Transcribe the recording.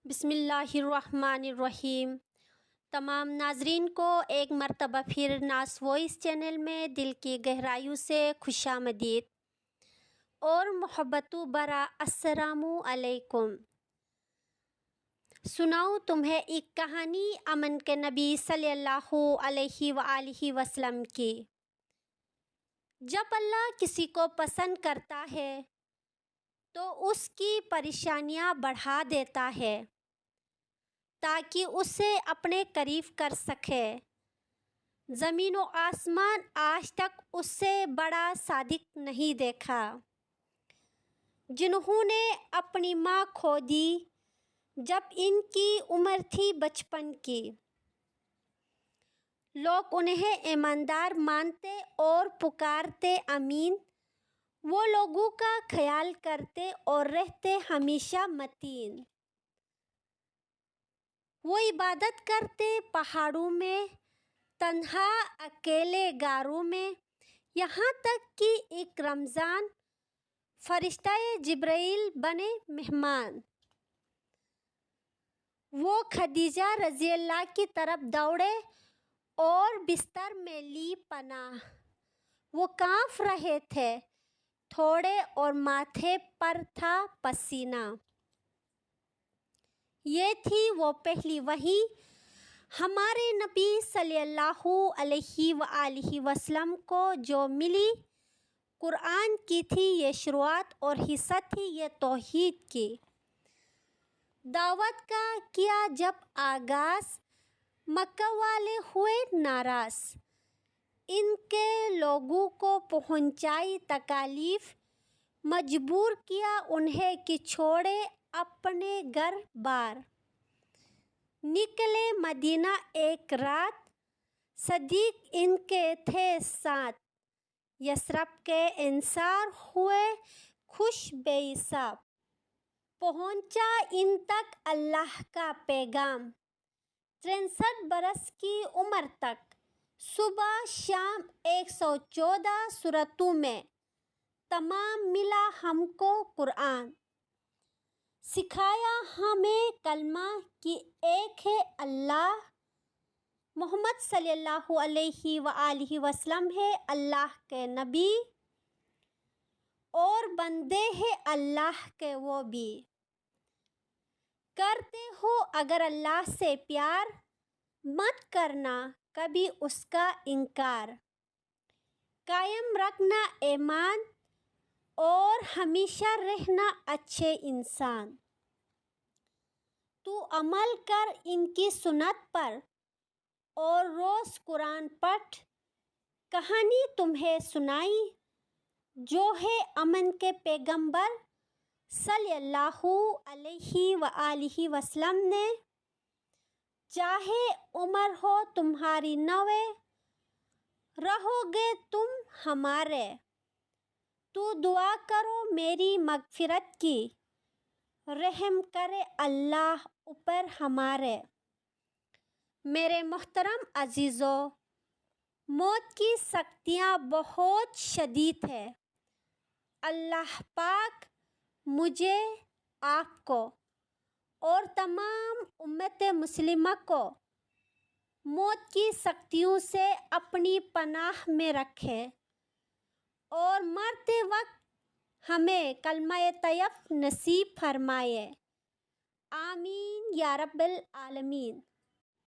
بسم اللہ الرحمن الرحیم۔ تمام ناظرین کو ایک مرتبہ پھر ناس وائس چینل میں دل کی گہرائیوں سے خوش آمدید اور محبت برا السلام علیکم۔ سناؤں تمہیں ایک کہانی امن کے نبی صلی اللہ علیہ وآلہ وسلم کی۔ جب اللہ کسی کو پسند کرتا ہے تو اس کی پریشانیاں بڑھا دیتا ہے تاکہ اسے اپنے قریب کر سکے۔ زمین و آسمان آج تک اس سے بڑا صادق نہیں دیکھا۔ جنہوں نے اپنی ماں کھو دی جب ان کی عمر تھی بچپن کی، لوگ انہیں ایماندار مانتے اور پکارتے امین، وہ لوگوں کا خیال کرتے اور رہتے ہمیشہ متین۔ وہ عبادت کرتے پہاڑوں میں، تنہا اکیلے غاروں میں، یہاں تک کہ ایک رمضان فرشتہ جبرائیل بنے مہمان۔ وہ خدیجہ رضی اللہ کی طرف دوڑے اور بستر میں لی پناہ۔ وہ کانپ رہے تھے تھوڑے اور ماتھے پر تھا پسینہ۔ یہ تھی وہ پہلی وحی ہمارے نبی صلی اللہ علیہ وآلہ وسلم کو جو ملی۔ قرآن کی تھی یہ شروعات اور حصہ تھی یہ توحید کی۔ دعوت کا کیا جب آغاز، مکہ والے ہوئے ناراض۔ ان کے لوگوں کو پہنچائی تکالیف، مجبور کیا انہیں کہ چھوڑے اپنے گھر بار۔ نکلے مدینہ ایک رات، صدیق ان کے تھے ساتھ۔ یثرب کے انصار ہوئے خوش بے حساب۔ پہنچا ان تک اللہ کا پیغام 63 برس کی عمر تک، صبح شام 114 سورتوں میں تمام ملا ہم کو قرآن۔ سکھایا ہمیں کلمہ کہ ایک ہے اللہ، محمد صلی اللہ علیہ وآلہ وسلم ہے اللہ کے نبی، اور بندے ہیں اللہ کے وہ بھی۔ کرتے ہو اگر اللہ سے پیار، مت کرنا کبھی اس کا انکار۔ قائم رکھنا ایمان اور ہمیشہ رہنا اچھے انسان۔ تو عمل کر ان کی سنت پر اور روز قرآن پڑھ۔ کہانی تمہیں سنائی جو ہے امن کے پیغمبر صلی اللہ علیہ وآلہ وسلم نے۔ چاہے عمر ہو تمہاری 90، رہو گے تم ہمارے۔ تو دعا کرو میری مغفرت کی، رحم کرے اللہ اوپر ہمارے۔ میرے محترم عزیزو، موت کی سختیاں بہت شدید ہیں۔ اللہ پاک مجھے، آپ کو اور تمام امت مسلمہ کو موت کی سختیوں سے اپنی پناہ میں رکھے اور مرتے وقت ہمیں کلمہ طیب نصیب فرمائے۔ آمین یا رب العالمین۔